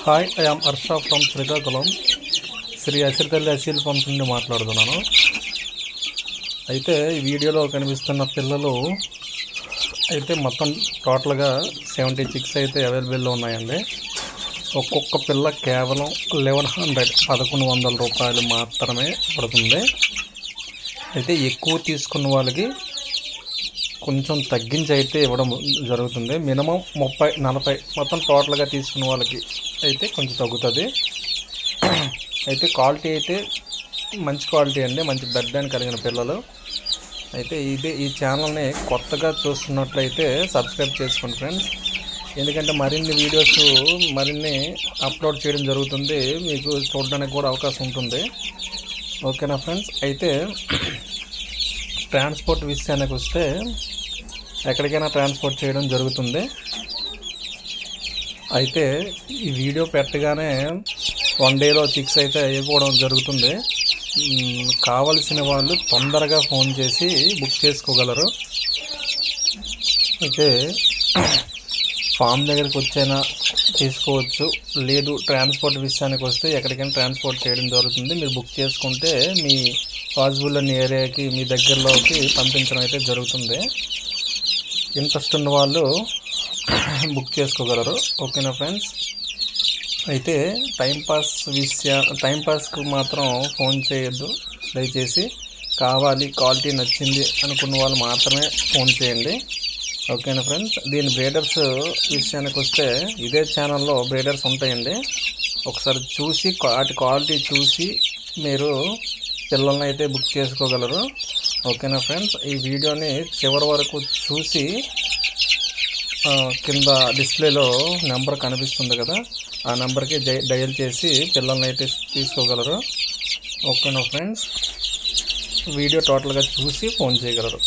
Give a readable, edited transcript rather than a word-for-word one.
Hi, I am Harsha from Srikakulam. Sri Asirithalli Aseel farms నుండి మాట్లాడుతున్నాను. అయితే ఈ వీడియోలో కనిపిస్తున్న పిల్లలు అయితే మొత్తం టోటల్గా 70 చిక్స్ అయితే అవైలబుల్లో ఉన్నాయండి. ఒక్కొక్క పిల్ల కేవలం 1100 రూపాయలు మాత్రమే పడుతుంది. అయితే ఎక్కువ తీసుకున్న వాళ్ళకి కొంచెం తగ్గించి అయితే ఇవ్వడం జరుగుతుంది. మినిమం 30-40 మొత్తం టోటల్గా తీసుకున్న వాళ్ళకి అయితే కొంచెం తగ్గుతుంది. అయితే క్వాలిటీ అయితే మంచి క్వాలిటీ అండి, మంచి బెడ్ అని కలిగిన పిల్లలు. అయితే ఈ ఛానల్ని కొత్తగా చూస్తున్నట్లయితే సబ్స్క్రైబ్ చేసుకోండి ఫ్రెండ్స్, ఎందుకంటే మరిన్ని వీడియోస్ అప్లోడ్ చేయడం జరుగుతుంది, మీకు చూడడానికి కూడా అవకాశం ఉంటుంది. ఓకేనా ఫ్రెండ్స్? అయితే ట్రాన్స్పోర్ట్ విషయానికి వస్తే ఎక్కడికైనా ట్రాన్స్పోర్ట్ చేయడం జరుగుతుంది. అయితే ఈ వీడియో పెట్టగానే 1 డేలో చిక్స్ అయితే అయిపోవడం జరుగుతుంది. కావలసిన వాళ్ళు తొందరగా ఫోన్ చేసి బుక్ చేసుకోగలరు. అయితే ఫామ్ దగ్గరికి వచ్చైనా తీసుకోవచ్చు, లేదు ట్రాన్స్పోర్ట్ విషయానికి వస్తే ఎక్కడికైనా ట్రాన్స్పోర్ట్ చేయడం జరుగుతుంది. మీరు బుక్ చేసుకుంటే మీ పాసిబుల్ అన్ని ఏరియాకి మీ దగ్గరలోకి పంపించడం అయితే జరుగుతుంది. ఇంట్రెస్ట్ ఉన్న వాళ్ళు బుక్ చేసుకోగలరు. ఓకేనా ఫ్రెండ్స్? అయితే టైంపాస్కి మాత్రం ఫోన్ చేయొద్దు దయచేసి. కావాలి, క్వాలిటీ నచ్చింది అనుకున్న వాళ్ళు మాత్రమే ఫోన్ చేయండి. ఓకేనా ఫ్రెండ్స్? దీని బ్రీడర్స్ విషయానికి వస్తే ఇదే ఛానల్లో బ్రీడర్స్ ఉంటాయండి. ఒకసారి చూసి వాటి క్వాలిటీ చూసి మీరు పిల్లల్ని అయితే బుక్ చేసుకోగలరు. ఓకేనా ఫ్రెండ్స్? ఈ వీడియోని చివరి వరకు చూసి కింద డిస్ప్లేలో నెంబర్ కనిపిస్తుంది కదా, ఆ నెంబర్కి డయల్ చేసి పిల్లల్ని అయితే తీసుకోగలరు. ఓకేనా ఫ్రెండ్స్? వీడియో టోటల్గా చూసి ఫోన్ చేయగలరు.